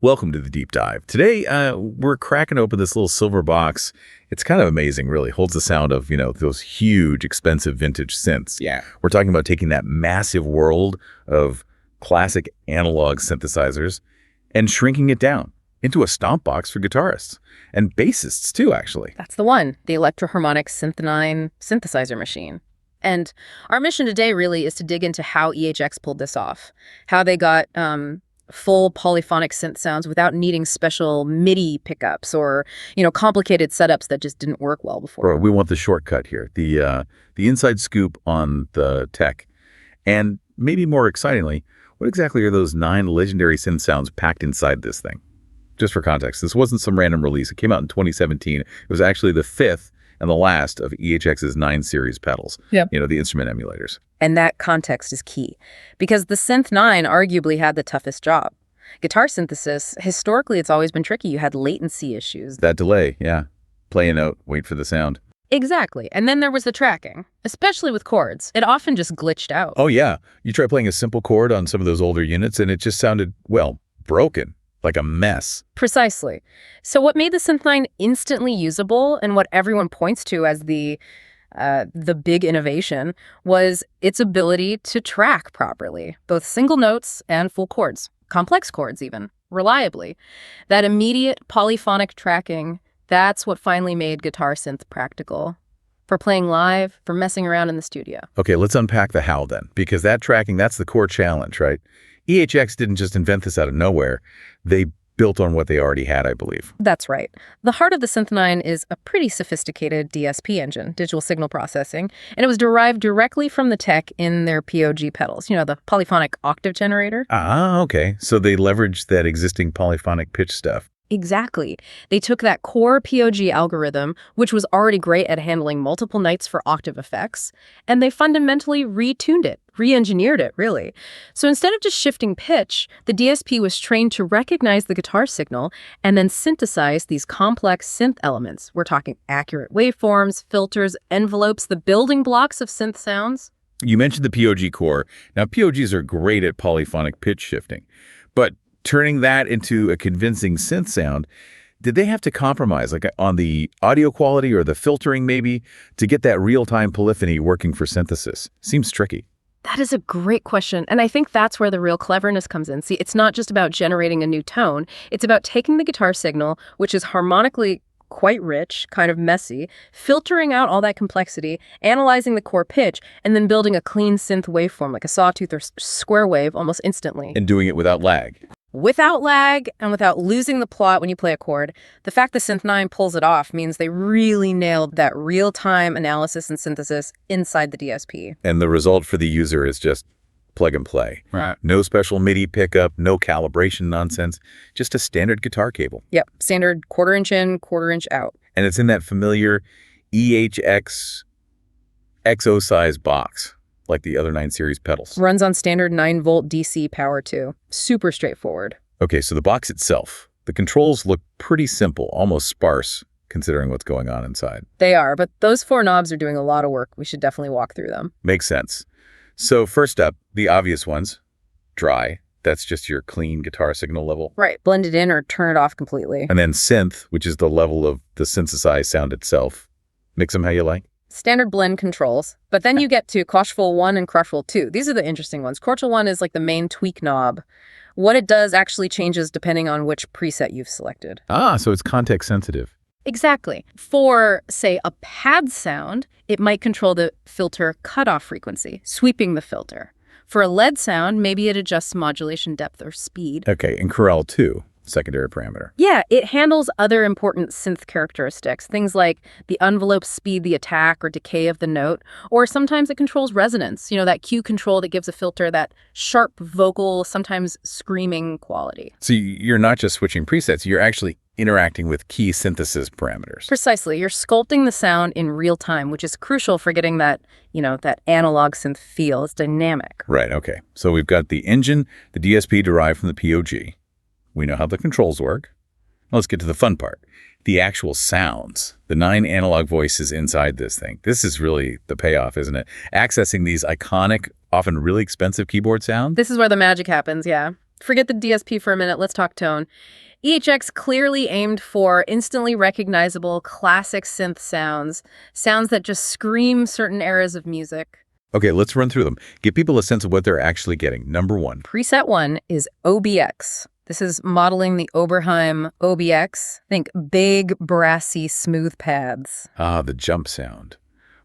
Welcome to the deep dive. Today, we're cracking open this little silver box. It's kind of amazing, really. It holds the sound of, those huge, expensive vintage synths. Yeah. We're talking about taking that massive world of classic analog synthesizers and shrinking it down into a stomp box for guitarists and bassists, too, actually. That's the one, the Electro Harmonix Synth9 synthesizer machine. And our mission today really is to dig into how EHX pulled this off, how they got full polyphonic synth sounds without needing special MIDI pickups or, complicated setups that just didn't work well before. Bro, we want the shortcut here, the inside scoop on the tech. And maybe more excitingly, what exactly are those 9 legendary synth sounds packed inside this thing? Just for context, this wasn't some random release. It came out in 2017. It was actually the 5th and the last of EHX's 9 series pedals, the instrument emulators. And that context is key, because the Synth9 arguably had the toughest job. Guitar synthesis, historically, it's always been tricky. You had latency issues. That delay, yeah. Play a note, wait for the sound. Exactly. And then there was the tracking, especially with chords. It often just glitched out. Oh, yeah. You try playing a simple chord on some of those older units, and it just sounded, broken. Like a mess. Precisely. So what made the Synth9 instantly usable and what everyone points to as the big innovation was its ability to track properly, both single notes and full chords, complex chords even, reliably. That immediate polyphonic tracking, that's what finally made guitar synth practical. For playing live, for messing around in the studio. Okay, let's unpack the how then, because that tracking, that's the core challenge, right? EHX didn't just invent this out of nowhere. They built on what they already had, I believe. That's right. The heart of the Synth9 is a pretty sophisticated DSP engine, digital signal processing, and it was derived directly from the tech in their POG pedals, the polyphonic octave generator. Ah, okay. So they leveraged that existing polyphonic pitch stuff. Exactly. They took that core POG algorithm, which was already great at handling multiple nights for octave effects, and they fundamentally retuned it, re-engineered it, really. So instead of just shifting pitch, the DSP was trained to recognize the guitar signal and then synthesize these complex synth elements. We're talking accurate waveforms, filters, envelopes, the building blocks of synth sounds. You mentioned the POG core. Now, POGs are great at polyphonic pitch shifting, but turning that into a convincing synth sound, did they have to compromise on the audio quality or the filtering maybe to get that real-time polyphony working for synthesis? Seems tricky. That is a great question. And I think that's where the real cleverness comes in. See, it's not just about generating a new tone. It's about taking the guitar signal, which is harmonically quite rich, kind of messy, filtering out all that complexity, analyzing the core pitch, and then building a clean synth waveform like a sawtooth or square wave almost instantly. And doing it without lag. Without lag and without losing the plot when you play a chord. The fact the Synth9 pulls it off means they really nailed that real-time analysis and synthesis inside the DSP. And the result for the user is just plug and play. Right. No special MIDI pickup, no calibration nonsense, just a standard guitar cable. Yep, standard 1/4 inch in, 1/4 inch out. And it's in that familiar EHX XO size box, like the other 9 series pedals. Runs on standard 9-volt DC power too. Super straightforward. Okay, so the box itself, the controls look pretty simple, almost sparse, considering what's going on inside. They are, but those 4 knobs are doing a lot of work. We should definitely walk through them. Makes sense. So first up, the obvious ones. Dry, that's just your clean guitar signal level. Right, blend it in or turn it off completely. And then synth, which is the level of the synthesized sound itself. Mix them how you like. Standard blend controls, but then you get to Crushful 1 and Crushful 2. These are the interesting ones. Crushful 1 is like the main tweak knob. What it does actually changes depending on which preset you've selected. Ah, so it's context sensitive. Exactly. For, say, a pad sound, it might control the filter cutoff frequency, sweeping the filter. For a lead sound, maybe it adjusts modulation depth or speed. Okay, and Corel 2. Secondary parameter. Yeah, it handles other important synth characteristics, things like the envelope speed, the attack or decay of the note, or sometimes it controls resonance, that cue control that gives a filter that sharp vocal, sometimes screaming quality. So you're not just switching presets, you're actually interacting with key synthesis parameters. Precisely. You're sculpting the sound in real time, which is crucial for getting that, that analog synth feel. It's dynamic. Right, okay. So we've got the engine, the DSP derived from the POG. We know how the controls work. Now let's get to the fun part. The actual sounds, the 9 analog voices inside this thing. This is really the payoff, isn't it? Accessing these iconic, often really expensive keyboard sounds. This is where the magic happens, yeah. Forget the DSP for a minute. Let's talk tone. EHX clearly aimed for instantly recognizable classic synth sounds, sounds that just scream certain eras of music. Okay, let's run through them. Give people a sense of what they're actually getting. Number 1. Preset 1 is OBX. This is modeling the Oberheim OBX. Think big, brassy, smooth pads. Ah, the jump sound.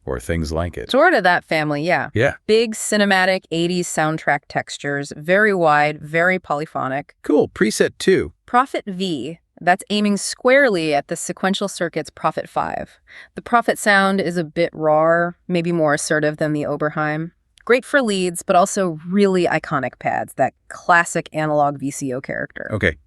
Or things like it. Sort of that family, yeah. Yeah. Big, cinematic 80s soundtrack textures, very wide, very polyphonic. Cool. Preset 2. Prophet V, that's aiming squarely at the sequential circuit's Prophet 5. The Prophet sound is a bit raw, maybe more assertive than the Oberheim. Great for leads, but also really iconic pads, that classic analog VCO character. Okay.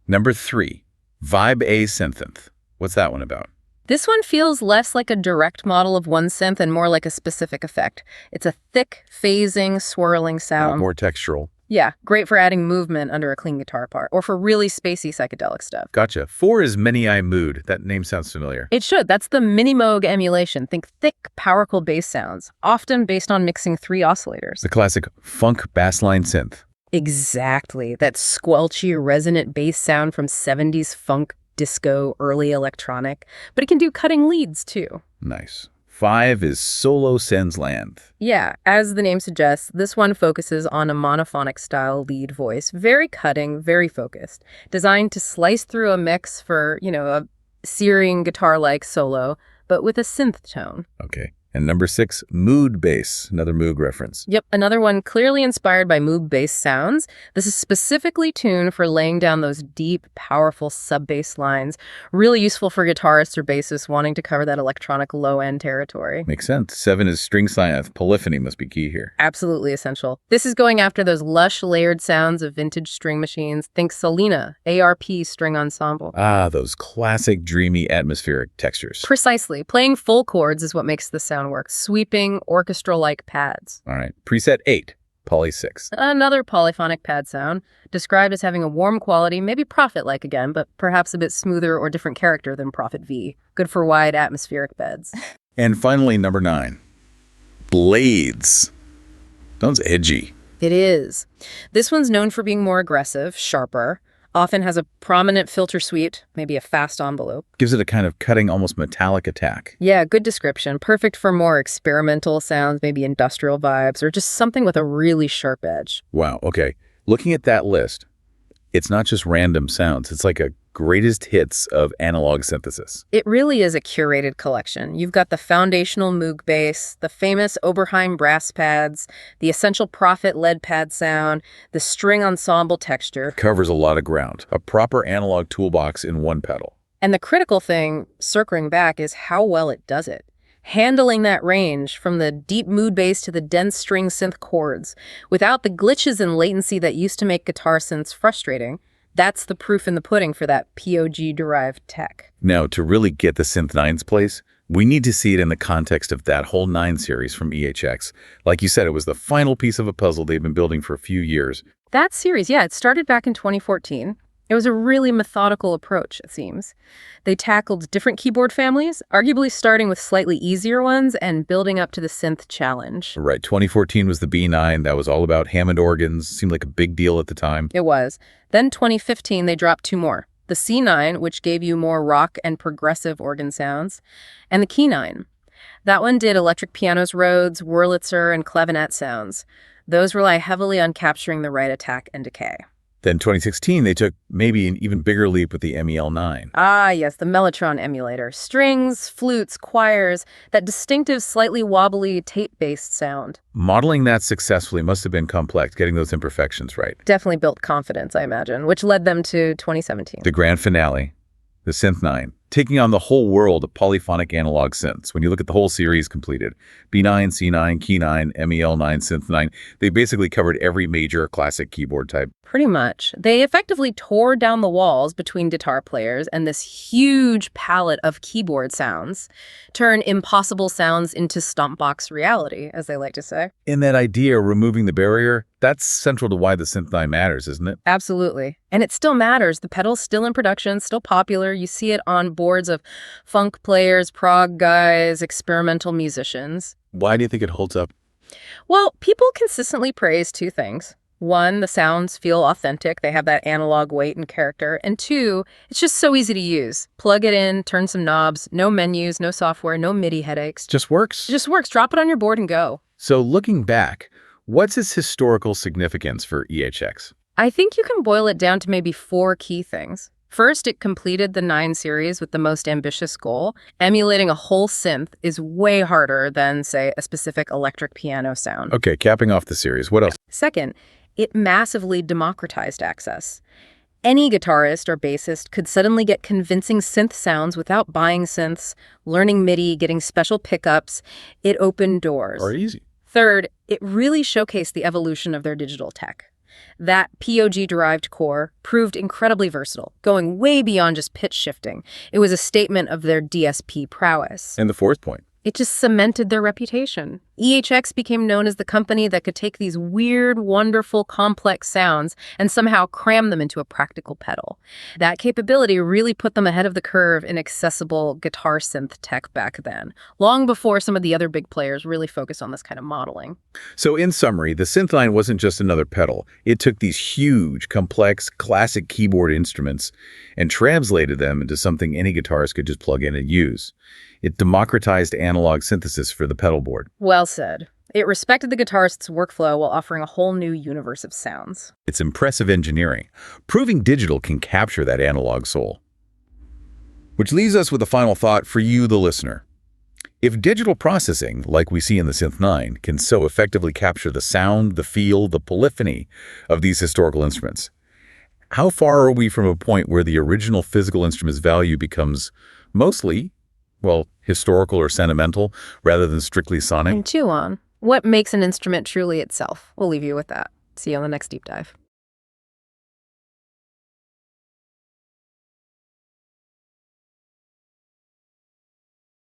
Number 3. Vibe A Synth. What's that one about? This one feels less like a direct model of one synth and more like a specific effect. It's a thick, phasing, swirling sound. More textural. Yeah, great for adding movement under a clean guitar part, or for really spacey psychedelic stuff. Gotcha. 4 is Mini I Mood. That name sounds familiar. It should. That's the Mini-Moog emulation. Think thick, powerful bass sounds, often based on mixing 3 oscillators. The classic funk bassline synth. Exactly. That squelchy, resonant bass sound from 70s funk, disco, early electronic. But it can do cutting leads, too. Nice. 5 is Solo Sens Land. Yeah, as the name suggests, this one focuses on a monophonic style lead voice. Very cutting, very focused. Designed to slice through a mix for, a searing guitar-like solo, but with a synth tone. Okay. And number 6, Mood Bass, another Moog reference. Yep, another one clearly inspired by Moog bass sounds. This is specifically tuned for laying down those deep, powerful sub-bass lines. Really useful for guitarists or bassists wanting to cover that electronic low-end territory. Makes sense. 7 is String Science. Polyphony must be key here. Absolutely essential. This is going after those lush, layered sounds of vintage string machines. Think Selena, ARP string ensemble. Ah, those classic, dreamy, atmospheric textures. Precisely. Playing full chords is what makes the sound work. Sweeping, orchestral-like pads. All right. Preset 8, Poly 6. Another polyphonic pad sound, described as having a warm quality, maybe Prophet-like again, but perhaps a bit smoother or different character than Prophet V. Good for wide atmospheric beds. And finally, number 9, Blades. Sounds edgy. It is. This one's known for being more aggressive, sharper, often has a prominent filter sweep, maybe a fast envelope. Gives it a kind of cutting, almost metallic attack. Yeah, good description. Perfect for more experimental sounds, maybe industrial vibes, or just something with a really sharp edge. Wow, okay. Looking at that list, it's not just random sounds. It's like a greatest hits of analog synthesis. It really is a curated collection. You've got the foundational Moog bass, the famous Oberheim brass pads, the essential Prophet lead pad sound, the string ensemble texture. Covers a lot of ground. A proper analog toolbox in one pedal. And the critical thing, circling back, is how well it does it. Handling that range from the deep mood bass to the dense string synth chords, without the glitches and latency that used to make guitar synths frustrating. That's the proof in the pudding for that POG-derived tech. Now, to really get the Synth9's place, we need to see it in the context of that whole 9 series from EHX. Like you said, it was the final piece of a puzzle they've been building for a few years. That series, yeah, it started back in 2014. It was a really methodical approach, it seems. They tackled different keyboard families, arguably starting with slightly easier ones and building up to the synth challenge. Right, 2014 was the B9. That was all about Hammond organs. Seemed like a big deal at the time. It was. Then 2015, they dropped 2 more. The C9, which gave you more rock and progressive organ sounds, and the Key 9. That one did electric pianos, Rhodes, Wurlitzer, and clavinet sounds. Those rely heavily on capturing the right attack and decay. Then 2016, they took maybe an even bigger leap with the MEL9. Ah, yes, the Mellotron emulator. Strings, flutes, choirs, that distinctive, slightly wobbly, tape-based sound. Modeling that successfully must have been complex, getting those imperfections right. Definitely built confidence, I imagine, which led them to 2017. The grand finale, the Synth9, taking on the whole world of polyphonic analog synths. When you look at the whole series completed, B9, C9, Key 9, MEL9, Synth9, they basically covered every major classic keyboard type. Pretty much. They effectively tore down the walls between guitar players and this huge palette of keyboard sounds, turn impossible sounds into stompbox reality, as they like to say. In that idea, removing the barrier, that's central to why the Synth9 matters, isn't it? Absolutely. And it still matters. The pedal's still in production, still popular. You see it on boards of funk players, prog guys, experimental musicians. Why do you think it holds up? Well, people consistently praise 2 things. One, the sounds feel authentic. They have that analog weight and character. And two, it's just so easy to use. Plug it in, turn some knobs, no menus, no software, no MIDI headaches. Just works? It just works. Drop it on your board and go. So looking back, what's its historical significance for EHX? I think you can boil it down to maybe 4 key things. First, it completed the 9 series with the most ambitious goal. Emulating a whole synth is way harder than, say, a specific electric piano sound. Okay, capping off the series. What else? Second, it massively democratized access. Any guitarist or bassist could suddenly get convincing synth sounds without buying synths, learning MIDI, getting special pickups. It opened doors. Or easy. Third, it really showcased the evolution of their digital tech. That POG-derived core proved incredibly versatile, going way beyond just pitch shifting. It was a statement of their DSP prowess. And the fourth point. It just cemented their reputation. EHX became known as the company that could take these weird, wonderful, complex sounds and somehow cram them into a practical pedal. That capability really put them ahead of the curve in accessible guitar synth tech back then, long before some of the other big players really focused on this kind of modeling. So in summary, the Synth9 wasn't just another pedal. It took these huge, complex, classic keyboard instruments and translated them into something any guitarist could just plug in and use. It democratized analog synthesis for the pedal board. Well said. It respected the guitarist's workflow while offering a whole new universe of sounds. It's impressive engineering, proving digital can capture that analog soul. Which leaves us with a final thought for you, the listener. If digital processing, like we see in the Synth9, can so effectively capture the sound, the feel, the polyphony of these historical instruments, how far are we from a point where the original physical instrument's value becomes mostly, well, historical or sentimental rather than strictly sonic? And chew on. What makes an instrument truly itself? We'll leave you with that. See you on the next deep dive.